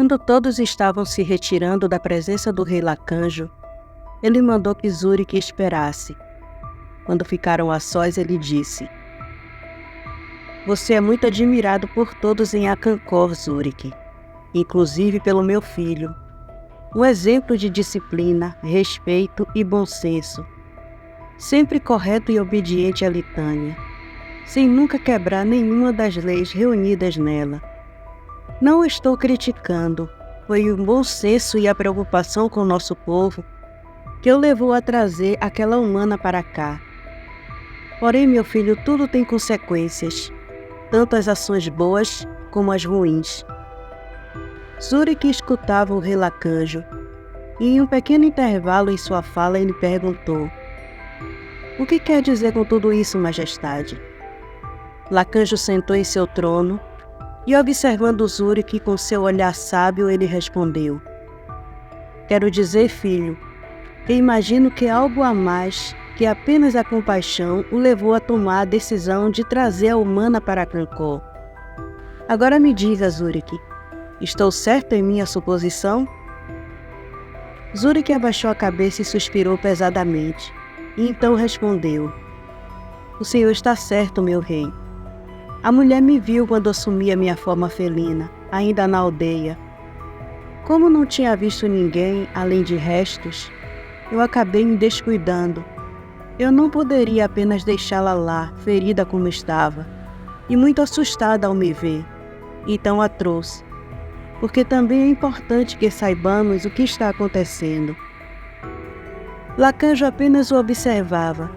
Quando todos estavam se retirando da presença do rei Lacanjo, ele mandou que Zurique esperasse. Quando ficaram a sós, ele disse: "Você é muito admirado por todos em Acancor, Zurique, inclusive pelo meu filho. Um exemplo de disciplina, respeito e bom senso. Sempre correto e obediente à Litânia, sem nunca quebrar nenhuma das leis reunidas nela. Não o estou criticando, foi o bom senso e a preocupação com o nosso povo que o levou a trazer aquela humana para cá. Porém, meu filho, tudo tem consequências, tanto as ações boas como as ruins." Zurique escutava o rei Lacanjo, e em um pequeno intervalo em sua fala ele perguntou: "O que quer dizer com tudo isso, majestade?" Lacanjo sentou em seu trono e, observando Zurique com seu olhar sábio, ele respondeu: "Quero dizer, filho, que imagino que algo a mais que apenas a compaixão o levou a tomar a decisão de trazer a humana para Acancor. Agora me diga, Zurique, estou certo em minha suposição?" Zurique abaixou a cabeça e suspirou pesadamente, e então respondeu: "O senhor está certo, meu rei. A mulher me viu quando assumi a minha forma felina, ainda na aldeia. Como não tinha visto ninguém, além de restos, eu acabei me descuidando. Eu não poderia apenas deixá-la lá, ferida como estava, e muito assustada ao me ver. Então a trouxe, porque também é importante que saibamos o que está acontecendo." Lacanjo apenas o observava.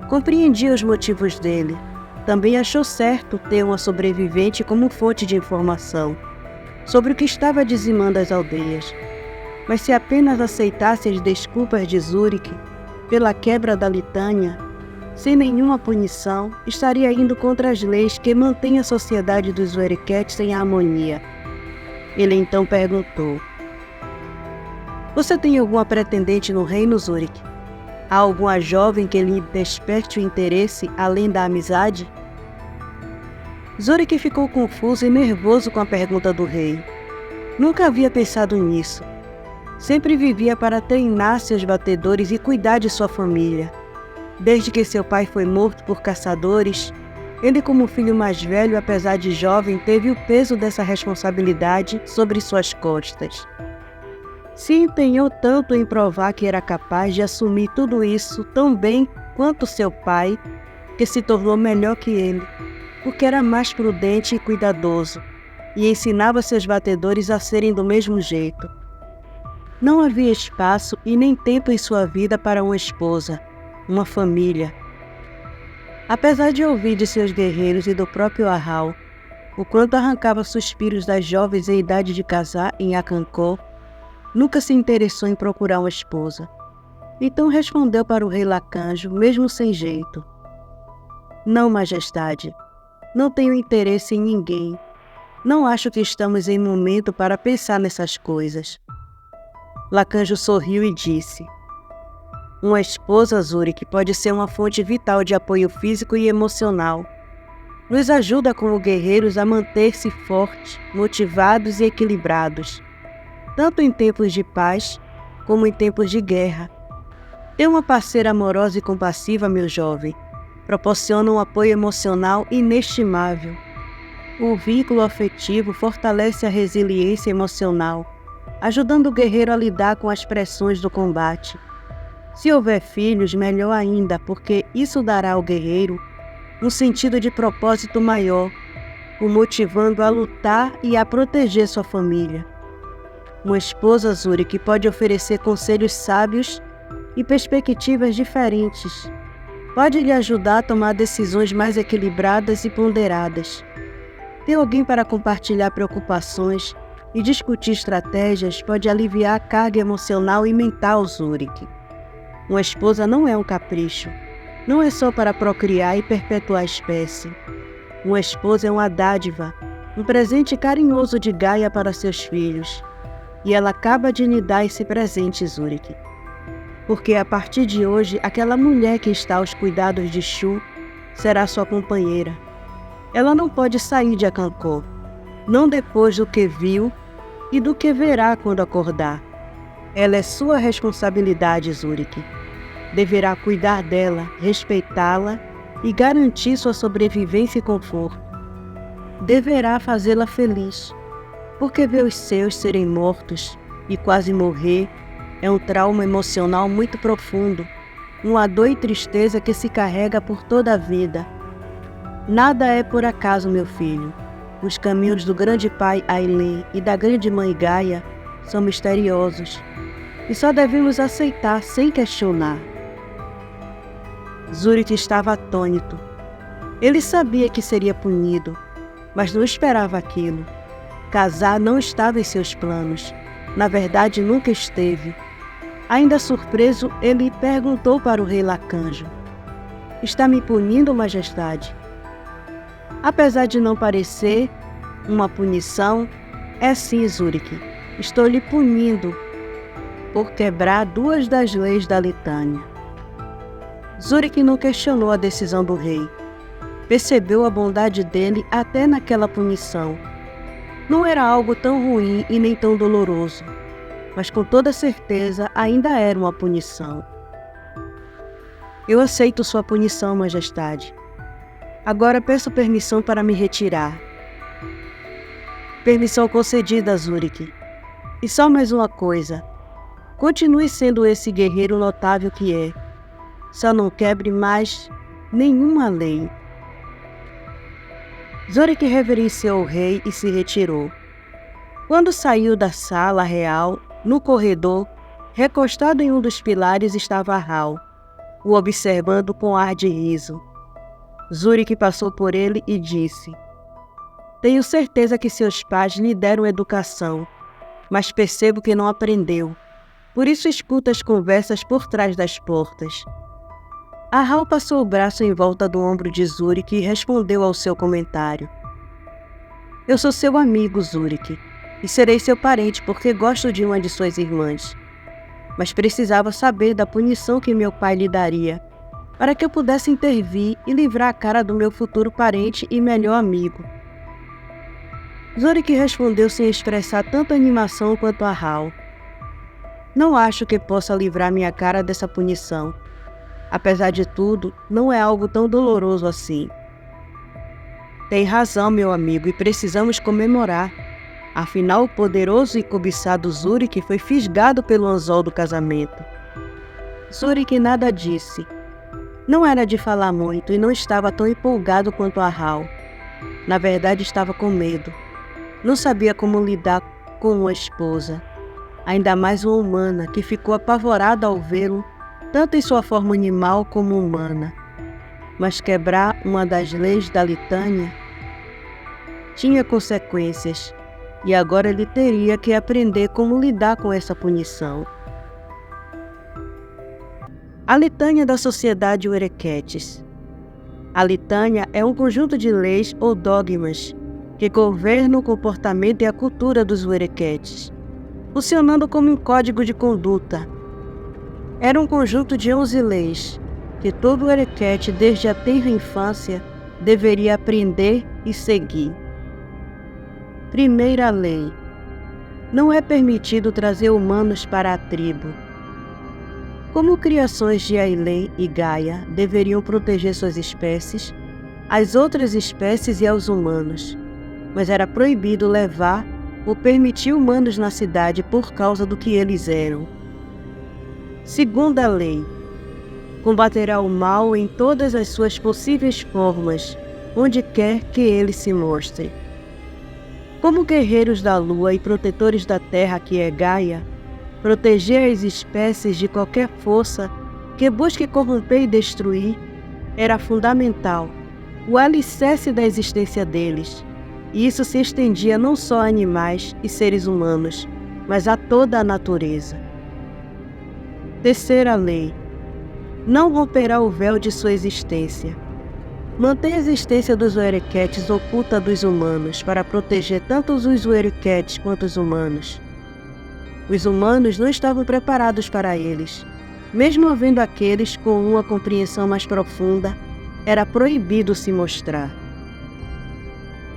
Compreendia os motivos dele. Também achou certo ter uma sobrevivente como fonte de informação sobre o que estava dizimando as aldeias. Mas se apenas aceitasse as desculpas de Zurique pela quebra da Litânia, sem nenhuma punição, estaria indo contra as leis que mantêm a sociedade dos Ueriquetes em harmonia. Ele então perguntou: "Você tem alguma pretendente no reino, Zurique? Há alguma jovem que lhe desperte o interesse além da amizade?" Zurique ficou confuso e nervoso com a pergunta do rei. Nunca havia pensado nisso. Sempre vivia para treinar seus batedores e cuidar de sua família. Desde que seu pai foi morto por caçadores, ele, como filho mais velho, apesar de jovem, teve o peso dessa responsabilidade sobre suas costas. Se empenhou tanto em provar que era capaz de assumir tudo isso tão bem quanto seu pai, que se tornou melhor que ele, porque era mais prudente e cuidadoso, e ensinava seus batedores a serem do mesmo jeito. Não havia espaço e nem tempo em sua vida para uma esposa, uma família. Apesar de ouvir de seus guerreiros e do próprio Arral o quanto arrancava suspiros das jovens em idade de casar em Acancor, nunca se interessou em procurar uma esposa. Então respondeu para o rei Lacanjo, mesmo sem jeito: "Não, majestade, não tenho interesse em ninguém. Não acho que estamos em momento para pensar nessas coisas." Lacanjo sorriu e disse: "Uma esposa, Zurique, pode ser uma fonte vital de apoio físico e emocional. Nos ajuda como guerreiros a manter-se fortes, motivados e equilibrados, tanto em tempos de paz como em tempos de guerra. Ter uma parceira amorosa e compassiva, meu jovem, proporciona um apoio emocional inestimável. O vínculo afetivo fortalece a resiliência emocional, ajudando o guerreiro a lidar com as pressões do combate. Se houver filhos, melhor ainda, porque isso dará ao guerreiro um sentido de propósito maior, o motivando a lutar e a proteger sua família. Uma esposa, Zurique, pode oferecer conselhos sábios e perspectivas diferentes. Pode lhe ajudar a tomar decisões mais equilibradas e ponderadas. Ter alguém para compartilhar preocupações e discutir estratégias pode aliviar a carga emocional e mental, Zurique. Uma esposa não é um capricho. Não é só para procriar e perpetuar a espécie. Uma esposa é uma dádiva, um presente carinhoso de Gaia para seus filhos. E ela acaba de lhe dar esse presente, Zurique. Porque a partir de hoje, aquela mulher que está aos cuidados de Shu será sua companheira. Ela não pode sair de Acancor, não depois do que viu e do que verá quando acordar. Ela é sua responsabilidade, Zurich. Deverá cuidar dela, respeitá-la e garantir sua sobrevivência e conforto. Deverá fazê-la feliz, porque ver os seus serem mortos e quase morrer é um trauma emocional muito profundo, uma dor e tristeza que se carrega por toda a vida. Nada é por acaso, meu filho. Os caminhos do grande pai Ailê e da grande mãe Gaia são misteriosos e só devemos aceitar sem questionar. Zurich estava atônito. Ele sabia que seria punido, mas não esperava aquilo. Casar não estava em seus planos. Na verdade, nunca esteve. Ainda surpreso, ele perguntou para o rei Lacanjo: "Está me punindo, majestade?" Apesar de não parecer uma punição, é sim, Zurich. Estou lhe punindo por quebrar 2 das leis da Litânia. Zurich não questionou a decisão do rei. Percebeu a bondade dele até naquela punição. Não era algo tão ruim e nem tão doloroso, mas com toda certeza ainda era uma punição. "Eu aceito sua punição, majestade. Agora peço permissão para me retirar." "Permissão concedida, Zurich. E só mais uma coisa. Continue sendo esse guerreiro notável que é. Só não quebre mais nenhuma lei." Zurich reverenciou o rei e se retirou. Quando saiu da sala real, no corredor, recostado em um dos pilares estava Hal, o observando com ar de riso. Zurich passou por ele e disse: "Tenho certeza que seus pais lhe deram educação, mas percebo que não aprendeu. Por isso escuta as conversas por trás das portas." Hal passou o braço em volta do ombro de Zurich e respondeu ao seu comentário: "Eu sou seu amigo, Zurich, e serei seu parente porque gosto de uma de suas irmãs. Mas precisava saber da punição que meu pai lhe daria, para que eu pudesse intervir e livrar a cara do meu futuro parente e melhor amigo." Zurich respondeu sem expressar tanta animação quanto Hal: "Não acho que possa livrar minha cara dessa punição. Apesar de tudo, não é algo tão doloroso assim." "Tem razão, meu amigo, e precisamos comemorar. Afinal, o poderoso e cobiçado Zurich foi fisgado pelo anzol do casamento." Zurich nada disse. Não era de falar muito e não estava tão empolgado quanto Hal. Na verdade, estava com medo. Não sabia como lidar com uma esposa, ainda mais uma humana, que ficou apavorada ao vê-lo, tanto em sua forma animal como humana. Mas quebrar uma das leis da Litânia tinha consequências, e agora ele teria que aprender como lidar com essa punição. A Litânia da Sociedade Uerequetes. A Litânia é um conjunto de leis ou dogmas que governam o comportamento e a cultura dos Uerequetes, funcionando como um código de conduta. Era um conjunto de 11 leis que todo Uerequete, desde a tenra infância, deveria aprender e seguir. Primeira lei: não é permitido trazer humanos para a tribo. Como criações de Ailê e Gaia deveriam proteger suas espécies, as outras espécies e aos humanos, mas era proibido levar ou permitir humanos na cidade por causa do que eles eram. Segunda lei: combaterá o mal em todas as suas possíveis formas, onde quer que ele se mostre. Como guerreiros da lua e protetores da terra que é Gaia, proteger as espécies de qualquer força que busque corromper e destruir era fundamental, o alicerce da existência deles, e isso se estendia não só a animais e seres humanos, mas a toda a natureza. Terceira lei: não romperá o véu de sua existência. Mantém a existência dos Uerequetes oculta dos humanos para proteger tanto os Uerequetes quanto os humanos. Os humanos não estavam preparados para eles. Mesmo havendo aqueles com uma compreensão mais profunda, era proibido se mostrar.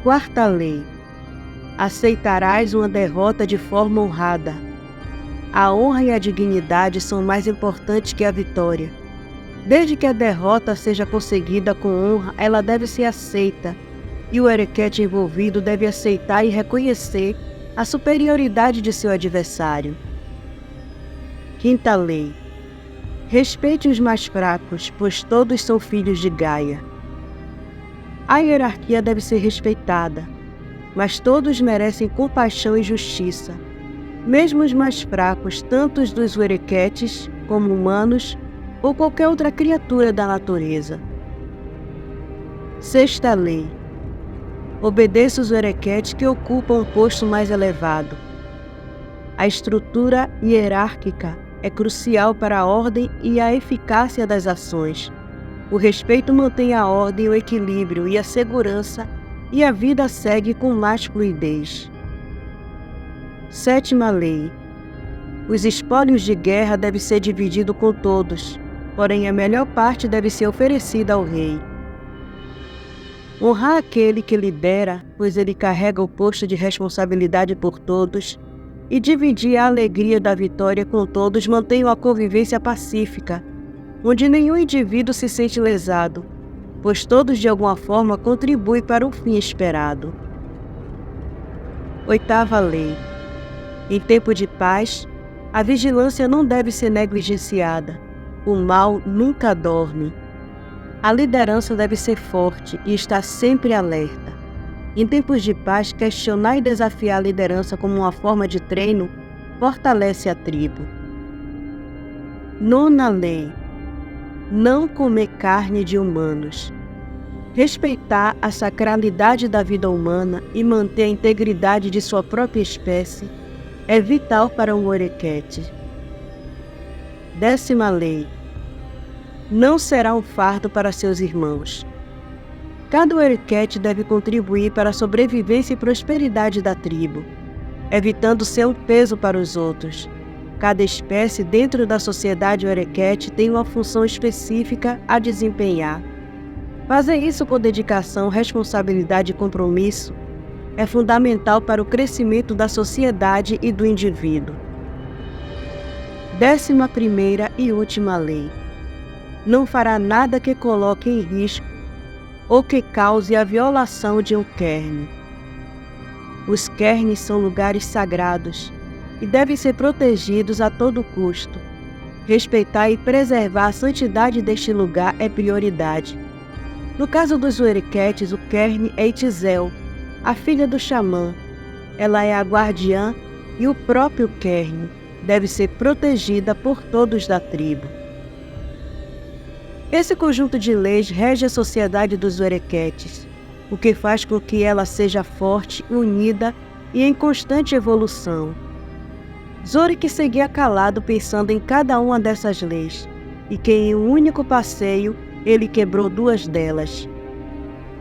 Quarta lei: aceitarás uma derrota de forma honrada. A honra e a dignidade são mais importantes que a vitória. Desde que a derrota seja conseguida com honra, ela deve ser aceita, e o Erequete envolvido deve aceitar e reconhecer a superioridade de seu adversário. Quinta lei. Respeite os mais fracos, pois todos são filhos de Gaia. A hierarquia deve ser respeitada, mas todos merecem compaixão e justiça, mesmo os mais fracos, tanto os dos Erequetes como humanos ou qualquer outra criatura da natureza. Sexta lei. Obedeça os Erequetes que ocupam um posto mais elevado. A estrutura hierárquica é crucial para a ordem e a eficácia das ações. O respeito mantém a ordem, o equilíbrio e a segurança, e a vida segue com mais fluidez. Sétima lei. Os espólios de guerra devem ser divididos com todos, porém a melhor parte deve ser oferecida ao rei. Honrar aquele que lidera, pois ele carrega o posto de responsabilidade por todos, e dividir a alegria da vitória com todos mantém uma convivência pacífica, onde nenhum indivíduo se sente lesado, pois todos de alguma forma contribuem para o fim esperado. Oitava lei. Em tempo de paz, a vigilância não deve ser negligenciada. O mal nunca dorme. A liderança deve ser forte e estar sempre alerta. Em tempos de paz, questionar e desafiar a liderança como uma forma de treino fortalece a tribo. Nona lei. Não comer carne de humanos. Respeitar a sacralidade da vida humana e manter a integridade de sua própria espécie é vital para um Erequete. Décima lei. Não será um fardo para seus irmãos. Cada Erequete deve contribuir para a sobrevivência e prosperidade da tribo, evitando ser um peso para os outros. Cada espécie dentro da sociedade Erequete tem uma função específica a desempenhar. Fazer isso com dedicação, responsabilidade e compromisso é fundamental para o crescimento da sociedade e do indivíduo. 11ª e última lei. Não fará nada que coloque em risco ou que cause a violação de um cairn. Os cairns são lugares sagrados e devem ser protegidos a todo custo. Respeitar e preservar a santidade deste lugar é prioridade. No caso dos Erequetes, o cairn é Itzel, a filha do xamã. Ela é a guardiã e o próprio cairn deve ser protegida por todos da tribo. Esse conjunto de leis rege a sociedade dos Erequetes, o que faz com que ela seja forte, unida e em constante evolução. Zorik seguia calado pensando em cada uma dessas leis, e que em um único passeio ele quebrou 2 delas.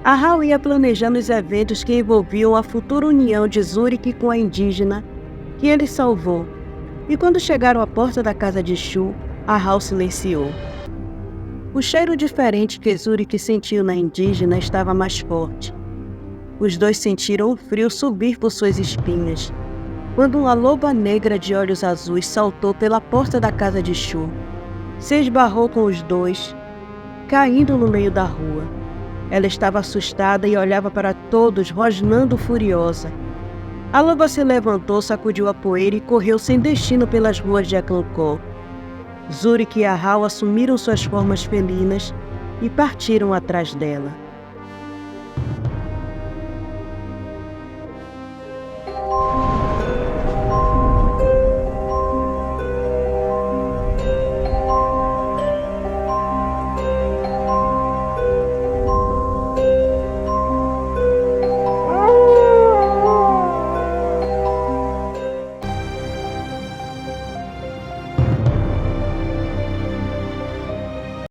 Ahau ia planejando os eventos que envolviam a futura união de Zorik com a indígena que ele salvou, e quando chegaram à porta da casa de Shu, Ahau silenciou. O cheiro diferente que Zorik sentiu na indígena estava mais forte. Os dois sentiram o frio subir por suas espinhas, quando uma loba negra de olhos azuis saltou pela porta da casa de Shu. Se esbarrou com os dois, caindo no meio da rua. Ela estava assustada e olhava para todos, rosnando furiosa. A loba se levantou, sacudiu a poeira e correu sem destino pelas ruas de Acancó. Zorik e Ahau assumiram suas formas felinas e partiram atrás dela.